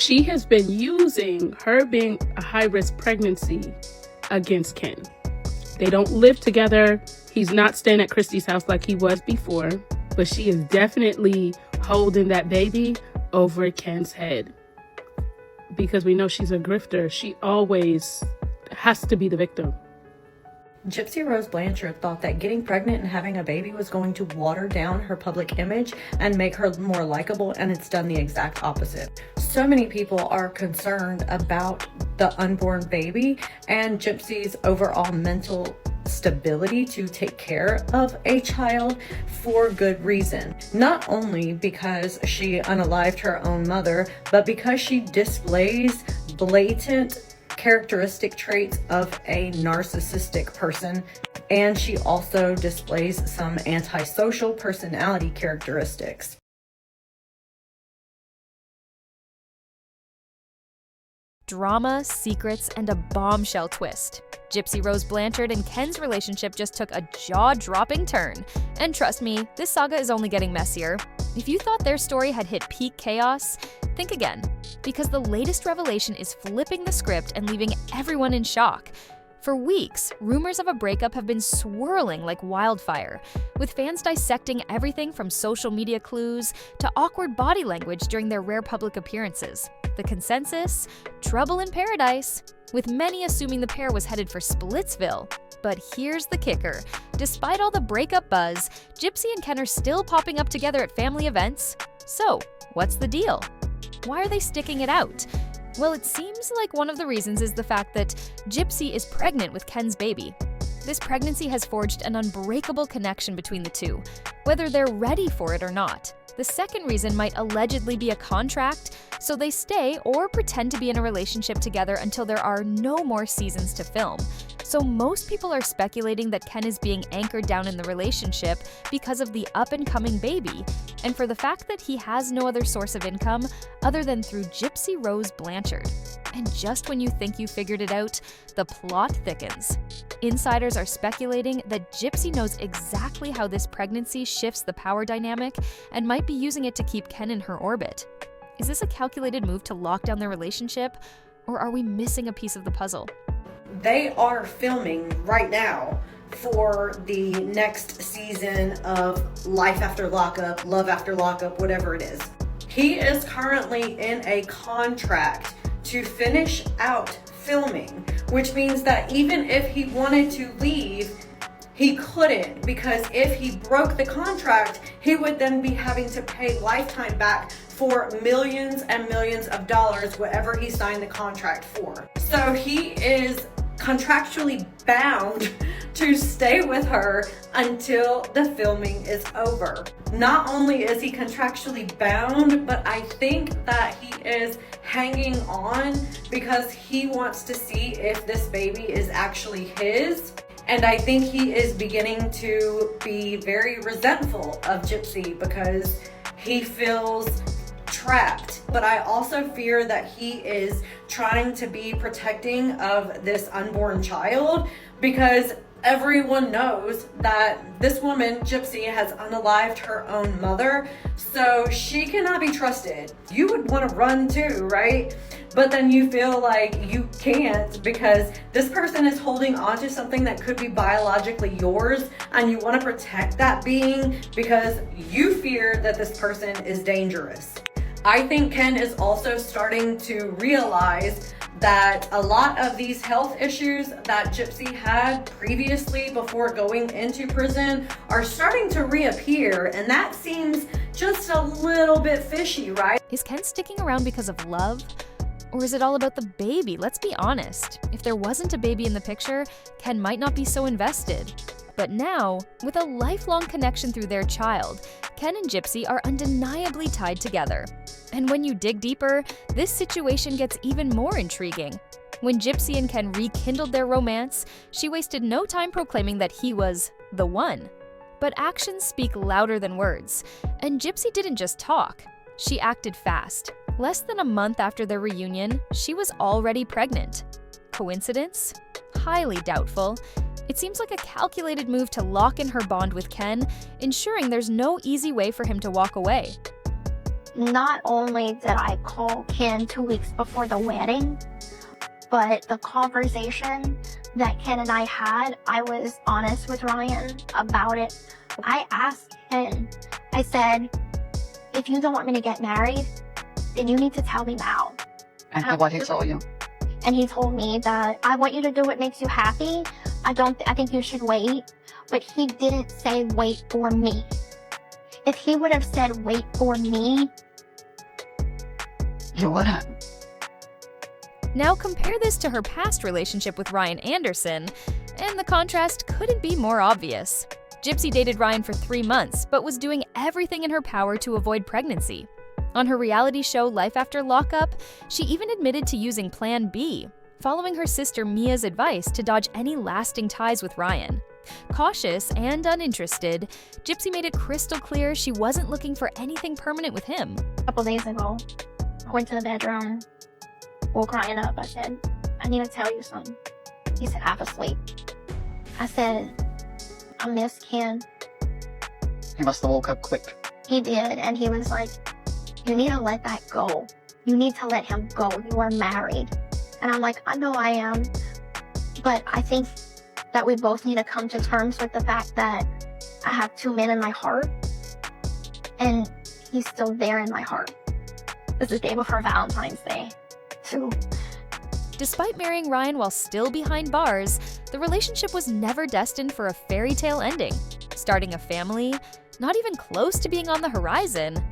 She has been using her being a high-risk pregnancy against Ken. They don't live together. He's not staying at Christy's house like he was before, but she is definitely holding that baby over Ken's head. Because we know she's a grifter. She always has to be the victim. Gypsy Rose Blanchard thought that getting pregnant and having a baby was going to water down her public image and make her more likable, and it's done the exact opposite. So many people are concerned about the unborn baby and Gypsy's overall mental stability to take care of a child for good reason. Not only because she unalived her own mother, but because she displays blatant characteristic traits of a narcissistic person, and she also displays some antisocial personality characteristics. Drama, secrets, and a bombshell twist. Gypsy Rose Blanchard and Ken's relationship just took a jaw-dropping turn. And trust me, this saga is only getting messier. If you thought their story had hit peak chaos, think again, because the latest revelation is flipping the script and leaving everyone in shock. For weeks, rumors of a breakup have been swirling like wildfire, with fans dissecting everything from social media clues to awkward body language during their rare public appearances. The consensus? Trouble in paradise, with many assuming the pair was headed for Splitsville. But here's the kicker. Despite all the breakup buzz, Gypsy and Ken are still popping up together at family events. So, what's the deal? Why are they sticking it out? Well, it seems like one of the reasons is the fact that Gypsy is pregnant with Ken's baby. This pregnancy has forged an unbreakable connection between the two, whether they're ready for it or not. The second reason might allegedly be a contract, so they stay or pretend to be in a relationship together until there are no more seasons to film. So most people are speculating that Ken is being anchored down in the relationship because of the up-and-coming baby, and for the fact that he has no other source of income other than through Gypsy Rose Blanchard. And just when you think you figured it out, the plot thickens. Insiders are speculating that Gypsy knows exactly how this pregnancy shifts the power dynamic and might be using it to keep Ken in her orbit. Is this a calculated move to lock down their relationship, or are we missing a piece of the puzzle? They are filming right now for the next season of Life After Lockup, Love After Lockup, whatever it is. He is currently in a contract to finish out filming, which means that even if he wanted to leave, he couldn't, because if he broke the contract, he would then be having to pay Lifetime back for millions and millions of dollars, whatever he signed the contract for. So he is contractually bound to stay with her until the filming is over. Not only is he contractually bound, but I think that he is hanging on because he wants to see if this baby is actually his. And I think he is beginning to be very resentful of Gypsy because he feels trapped. But I also fear that he is trying to be protecting of this unborn child, because everyone knows that this woman, Gypsy, has unalived her own mother, so she cannot be trusted. You would want to run too, right? But then you feel like you can't because this person is holding on to something that could be biologically yours, and you want to protect that being because you fear that this person is dangerous. I think Ken is also starting to realize that a lot of these health issues that Gypsy had previously before going into prison are starting to reappear, and that seems just a little bit fishy, right? Is Ken sticking around because of love? Or is it all about the baby? Let's be honest. If there wasn't a baby in the picture, Ken might not be so invested. But now, with a lifelong connection through their child, Ken and Gypsy are undeniably tied together. And when you dig deeper, this situation gets even more intriguing. When Gypsy and Ken rekindled their romance, she wasted no time proclaiming that he was the one. But actions speak louder than words, and Gypsy didn't just talk. She acted fast. Less than a month after their reunion, she was already pregnant. Coincidence? Highly doubtful. It seems like a calculated move to lock in her bond with Ken, ensuring there's no easy way for him to walk away. Not only did I call Ken 2 weeks before the wedding, but the conversation that Ken and I had, I was honest with Ryan about it. I asked Ken, I said, if you don't want me to get married, then you need to tell me now. And what he told you? And he told me that I want you to do what makes you happy. I think you should wait. But he didn't say wait for me. If he would have said wait for me, you wouldn't. Now compare this to her past relationship with Ryan Anderson, and the contrast couldn't be more obvious. Gypsy dated Ryan for 3 months, but was doing everything in her power to avoid pregnancy. On her reality show Life After Lockup, she even admitted to using Plan B, following her sister Mia's advice to dodge any lasting ties with Ryan. Cautious and uninterested, Gypsy made it crystal clear she wasn't looking for anything permanent with him. a couple days ago, I went to the bedroom, woke Ryan up. I said, I need to tell you something. He said, half asleep. I said, I miss Ken. He must have woke up quick. He did, and he was like, you need to let that go. You need to let him go. You are married. And I'm like, I know I am, but I think that we both need to come to terms with the fact that I have 2 men in my heart, and he's still there in my heart. This is the day before Valentine's Day, too. Despite marrying Ryan while still behind bars, the relationship was never destined for a fairy tale ending. Starting a family, not even close to being on the horizon.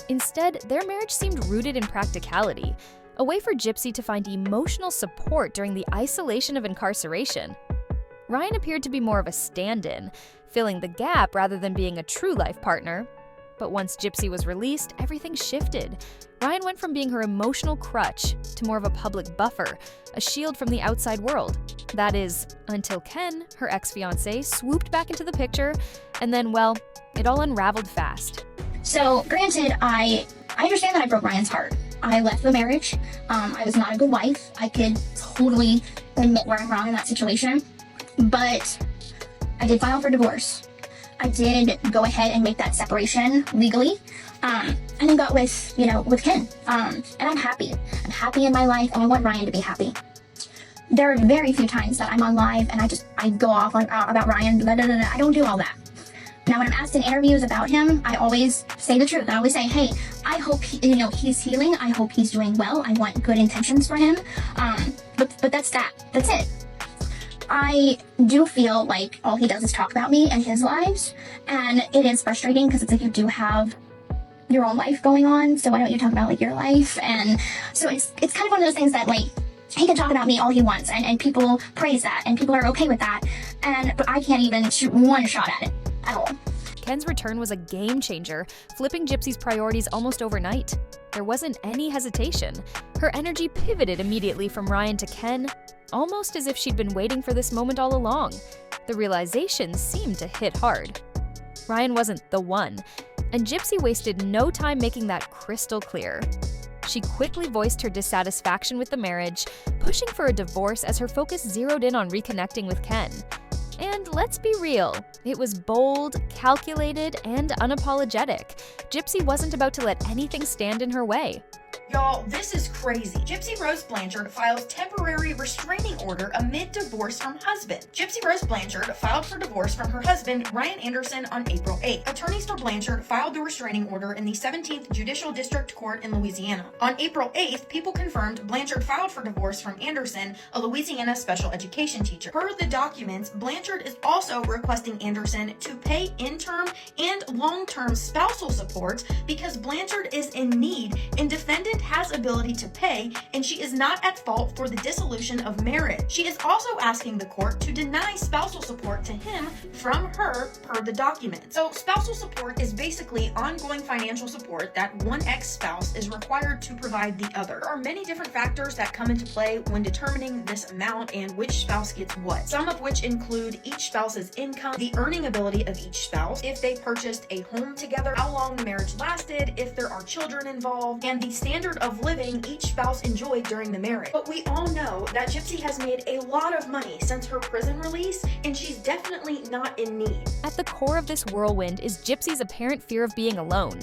Instead, their marriage seemed rooted in practicality, a way for Gypsy to find emotional support during the isolation of incarceration. Ryan appeared to be more of a stand-in, filling the gap rather than being a true life partner. But once Gypsy was released, everything shifted. Ryan went from being her emotional crutch to more of a public buffer, a shield from the outside world. That is, until Ken, her ex-fiancé, swooped back into the picture, and then, well, it all unraveled fast. So, granted, I understand that I broke Ryan's heart. I left the marriage. I was not a good wife. I could totally admit where I'm wrong in that situation. But I did file for divorce. I did go ahead and make that separation legally. And then got with Ken. And I'm happy. I'm happy in my life, and I want Ryan to be happy. There are very few times that I'm on live and I go off on about Ryan. Blah, blah, blah, blah. I don't do all that. Now, when I'm asked in interviews about him, I always say the truth. I always say, hey, I hope he's healing. I hope he's doing well. I want good intentions for him. But that's that. That's it. I do feel like all he does is talk about me and his lives, and it is frustrating because it's like you do have your own life going on, so why don't you talk about like your life? And so it's kind of one of those things that like he can talk about me all he wants, and people praise that, and people are okay with that, but I can't even shoot one shot at it at all. Ken's return was a game changer, flipping Gypsy's priorities almost overnight. There wasn't any hesitation. Her energy pivoted immediately from Ryan to Ken, almost as if she'd been waiting for this moment all along. The realization seemed to hit hard. Ryan wasn't the one, and Gypsy wasted no time making that crystal clear. She quickly voiced her dissatisfaction with the marriage, pushing for a divorce as her focus zeroed in on reconnecting with Ken. And let's be real, it was bold, calculated, and unapologetic. Gypsy wasn't about to let anything stand in her way. Y'all, this is crazy. Gypsy Rose Blanchard files temporary restraining order amid divorce from husband. Gypsy Rose Blanchard filed for divorce from her husband, Ryan Anderson, on April 8th. Attorneys for Blanchard filed the restraining order in the 17th Judicial District Court in Louisiana. On April 8th, People confirmed Blanchard filed for divorce from Anderson, a Louisiana special education teacher. Per the documents, Blanchard is also requesting Anderson to pay interim and long-term spousal support because Blanchard is in need and defendant has ability to pay, and she is not at fault for the dissolution of marriage. She is also asking the court to deny spousal support to him from her per the document. So spousal support is basically ongoing financial support that one ex-spouse is required to provide the other. There are many different factors that come into play when determining this amount and which spouse gets what, some of which include each spouse's income, the earning ability of each spouse, if they purchased a home together, how long the marriage lasted, if there are children involved, and the standard of living each spouse enjoyed during the marriage. But we all know that Gypsy has made a lot of money since her prison release, and she's definitely not in need. At the core of this whirlwind is Gypsy's apparent fear of being alone.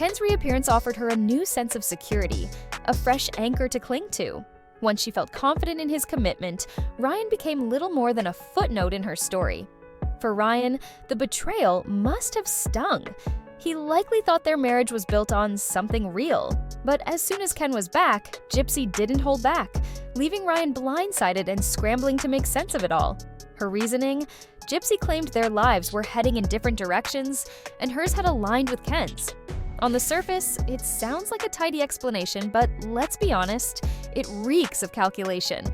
Ken's reappearance offered her a new sense of security, a fresh anchor to cling to. Once she felt confident in his commitment, Ryan became little more than a footnote in her story. For Ryan, the betrayal must have stung. He likely thought their marriage was built on something real. But as soon as Ken was back, Gypsy didn't hold back, leaving Ryan blindsided and scrambling to make sense of it all. Her reasoning? Gypsy claimed their lives were heading in different directions, and hers had aligned with Ken's. On the surface, it sounds like a tidy explanation, but let's be honest, it reeks of calculation.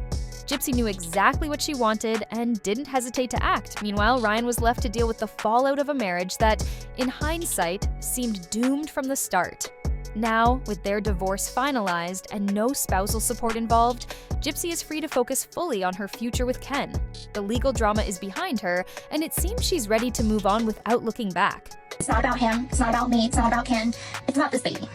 Gypsy knew exactly what she wanted and didn't hesitate to act. Meanwhile, Ryan was left to deal with the fallout of a marriage that, in hindsight, seemed doomed from the start. Now, with their divorce finalized and no spousal support involved, Gypsy is free to focus fully on her future with Ken. The legal drama is behind her, and it seems she's ready to move on without looking back. It's not about him. It's not about me. It's not about Ken. It's about this baby.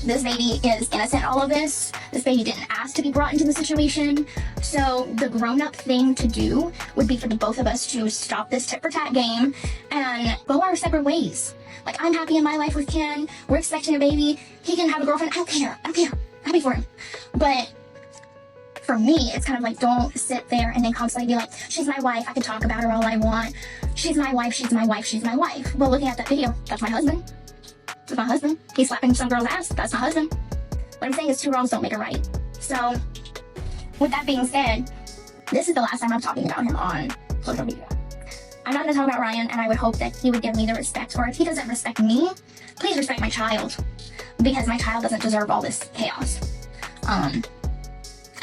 This baby is innocent in all of this. This baby didn't ask to be brought into the situation. So the grown-up thing to do would be for the both of us to stop this tit-for-tat game and go our separate ways. Like, I'm happy in my life with Ken. We're expecting a baby. He can have a girlfriend. I don't care. I'm happy for him. But for me, it's kind of like, don't sit there and then constantly be like, she's my wife. I can talk about her all I want. She's my wife. She's my wife. She's my wife. Well, looking at that video, that's my husband. That's my husband. He's slapping some girl's ass. That's my husband. What I'm saying is 2 wrongs don't make a right. So, with that being said, this is the last time I'm talking about him on social media. I'm not going to talk about Ryan, and I would hope that he would give me the respect, or if he doesn't respect me, please respect my child, because my child doesn't deserve all this chaos. And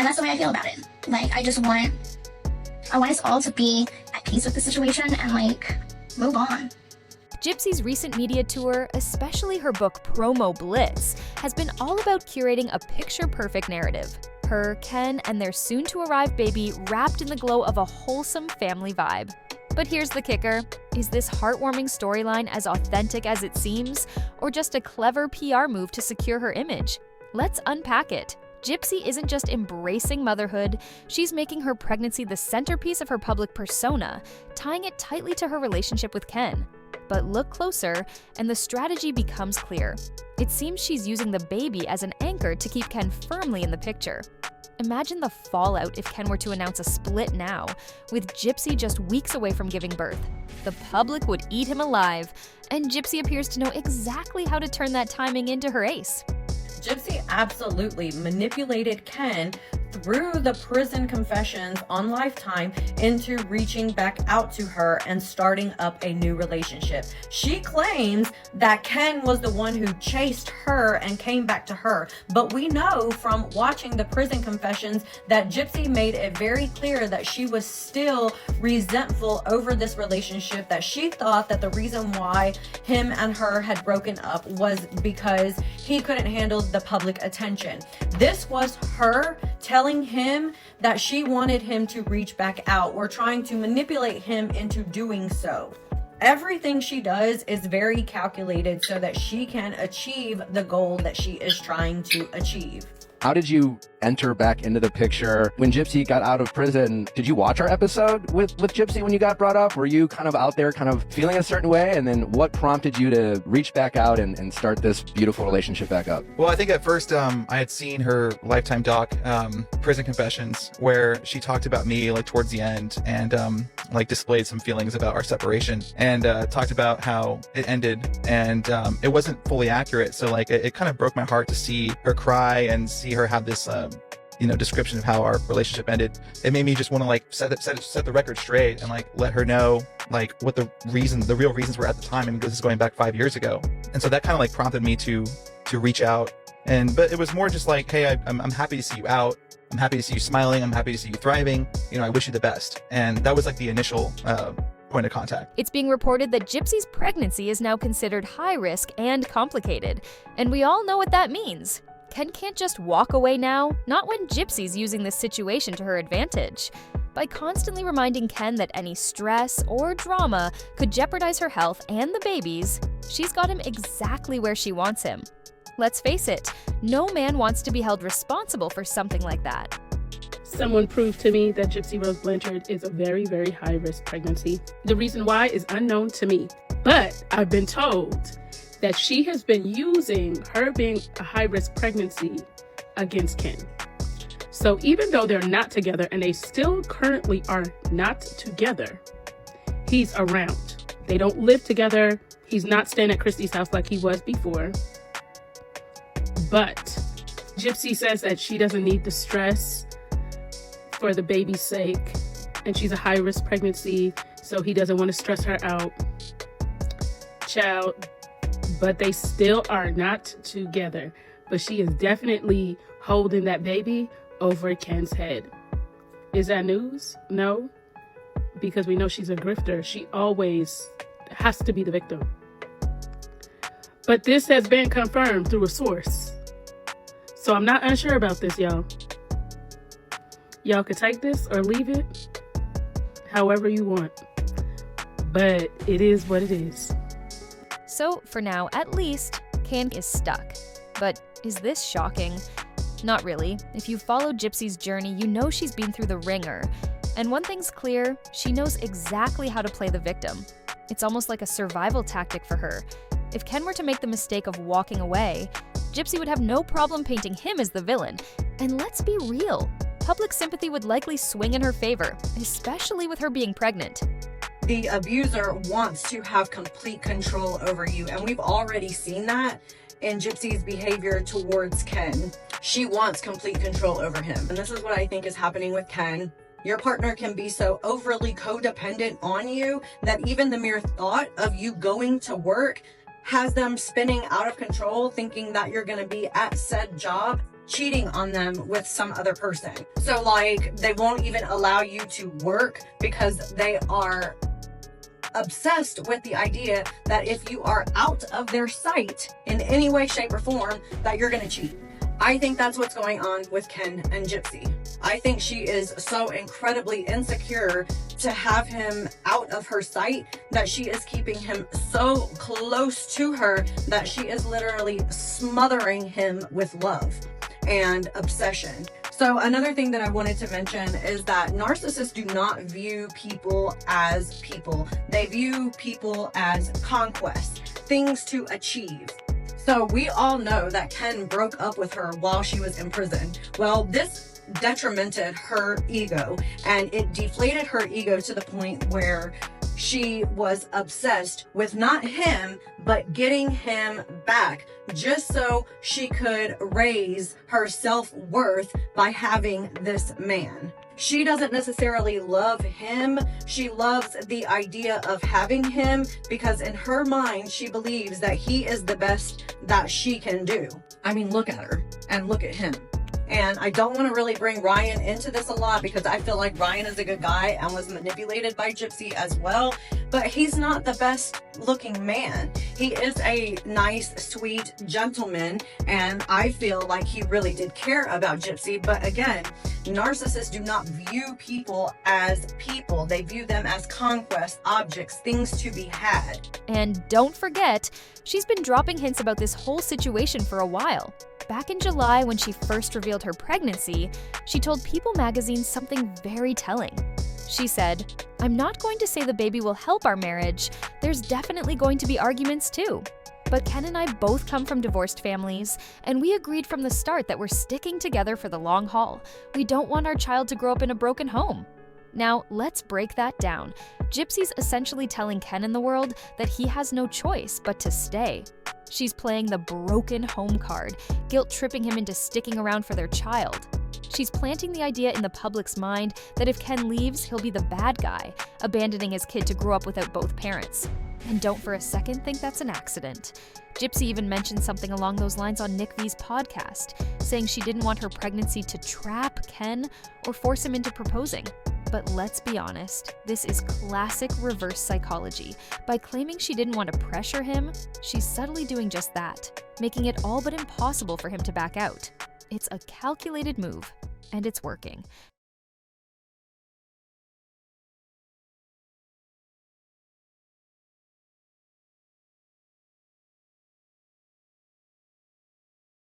that's the way I feel about it. Like, I want us all to be at peace with the situation and, like, move on. Gypsy's recent media tour, especially her book Promo Blitz, has been all about curating a picture-perfect narrative. Her, Ken, and their soon-to-arrive baby wrapped in the glow of a wholesome family vibe. But here's the kicker. Is this heartwarming storyline as authentic as it seems, or just a clever PR move to secure her image? Let's unpack it. Gypsy isn't just embracing motherhood, she's making her pregnancy the centerpiece of her public persona, tying it tightly to her relationship with Ken. But look closer, and the strategy becomes clear. It seems she's using the baby as an anchor to keep Ken firmly in the picture. Imagine the fallout if Ken were to announce a split now, with Gypsy just weeks away from giving birth. The public would eat him alive, and Gypsy appears to know exactly how to turn that timing into her ace. Gypsy absolutely manipulated Ken through the prison confessions on Lifetime into reaching back out to her and starting up a new relationship. She claims that Ken was the one who chased her and came back to her, but we know from watching the prison confessions that Gypsy made it very clear that she was still resentful over this relationship, that she thought that the reason why him and her had broken up was because he couldn't handle the public attention. This was her telling him that she wanted him to reach back out, or trying to manipulate him into doing so. Everything she does is very calculated so that she can achieve the goal that she is trying to achieve. How did you enter back into the picture when Gypsy got out of prison? Did you watch our episode with Gypsy when you got brought up? Were you kind of out there kind of feeling a certain way? And then what prompted you to reach back out and start this beautiful relationship back up? Well, I think at first I had seen her Lifetime doc, Prison Confessions, where she talked about me like towards the end and like displayed some feelings about our separation and talked about how it ended, and it wasn't fully accurate. So like it kind of broke my heart to see her cry and see her have this description of how our relationship ended. It made me just want to like set the record straight and like let her know like what the real reasons were at the time. And this is going back 5 years ago, and so that kind of like prompted me to reach out. But it was more just like, hey, I'm happy to see you out. I'm happy to see you smiling. I'm happy to see you thriving. I wish you the best. And that was like the initial point of contact. It's being reported that Gypsy's pregnancy is now considered high risk and complicated, and we all know what that means. Ken can't just walk away now, not when Gypsy's using this situation to her advantage. By constantly reminding Ken that any stress or drama could jeopardize her health and the baby's, she's got him exactly where she wants him. Let's face it, no man wants to be held responsible for something like that. Someone proved to me that Gypsy Rose Blanchard is a very, very high-risk pregnancy. The reason why is unknown to me, but I've been told that she has been using her being a high-risk pregnancy against Ken. So even though they're not together, and they still currently are not together, he's around. They don't live together. He's not staying at Christy's house like he was before. But Gypsy says that she doesn't need the stress for the baby's sake, and she's a high-risk pregnancy, so he doesn't want to stress her out. Child, but they still are not together. But she is definitely holding that baby over Ken's head. Is that news? No, because we know she's a grifter. She always has to be the victim. But this has been confirmed through a source. So I'm not unsure about this, y'all. Y'all could take this or leave it however you want. But it is what it is. So, for now, at least, Ken is stuck. But is this shocking? Not really. If you follow Gypsy's journey, you know she's been through the ringer. And one thing's clear, she knows exactly how to play the victim. It's almost like a survival tactic for her. If Ken were to make the mistake of walking away, Gypsy would have no problem painting him as the villain. And let's be real, public sympathy would likely swing in her favor, especially with her being pregnant. The abuser wants to have complete control over you, and we've already seen that in Gypsy's behavior towards Ken. She wants complete control over him, and this is what I think is happening with Ken. Your partner can be so overly codependent on you that even the mere thought of you going to work has them spinning out of control, thinking that you're going to be at said job, cheating on them with some other person. So like, they won't even allow you to work because they are obsessed with the idea that if you are out of their sight in any way, shape, or form, that you're going to cheat. I think that's what's going on with Ken and Gypsy. I think she is so incredibly insecure to have him out of her sight that she is keeping him so close to her that she is literally smothering him with love and obsession. So another thing that I wanted to mention is that narcissists do not view people as people. They view people as conquests, things to achieve. So we all know that Ken broke up with her while she was in prison. Well, this detrimented her ego, and it deflated her ego to the point where she was obsessed with not him, but getting him back, just so she could raise her self-worth by having this man. She doesn't necessarily love him. She loves the idea of having him because in her mind, she believes that he is the best that she can do. I mean, look at her and look at him. And I don't want to really bring Ryan into this a lot because I feel like Ryan is a good guy and was manipulated by Gypsy as well. But he's not the best looking man. He is a nice, sweet gentleman. And I feel like he really did care about Gypsy. But again, narcissists do not view people as people. They view them as conquest, objects, things to be had. And don't forget, she's been dropping hints about this whole situation for a while. Back in July, when she first revealed her pregnancy, she told People magazine something very telling. She said, "I'm not going to say the baby will help our marriage. There's definitely going to be arguments too. But Ken and I both come from divorced families, and we agreed from the start that we're sticking together for the long haul. We don't want our child to grow up in a broken home." Now, let's break that down. Gypsy's essentially telling Ken and the world that he has no choice but to stay. She's playing the broken home card, guilt-tripping him into sticking around for their child. She's planting the idea in the public's mind that if Ken leaves, he'll be the bad guy, abandoning his kid to grow up without both parents. And don't for a second think that's an accident. Gypsy even mentioned something along those lines on Nick V's podcast, saying she didn't want her pregnancy to trap Ken or force him into proposing. But let's be honest, this is classic reverse psychology. By claiming she didn't want to pressure him, she's subtly doing just that, making it all but impossible for him to back out. It's a calculated move, and it's working.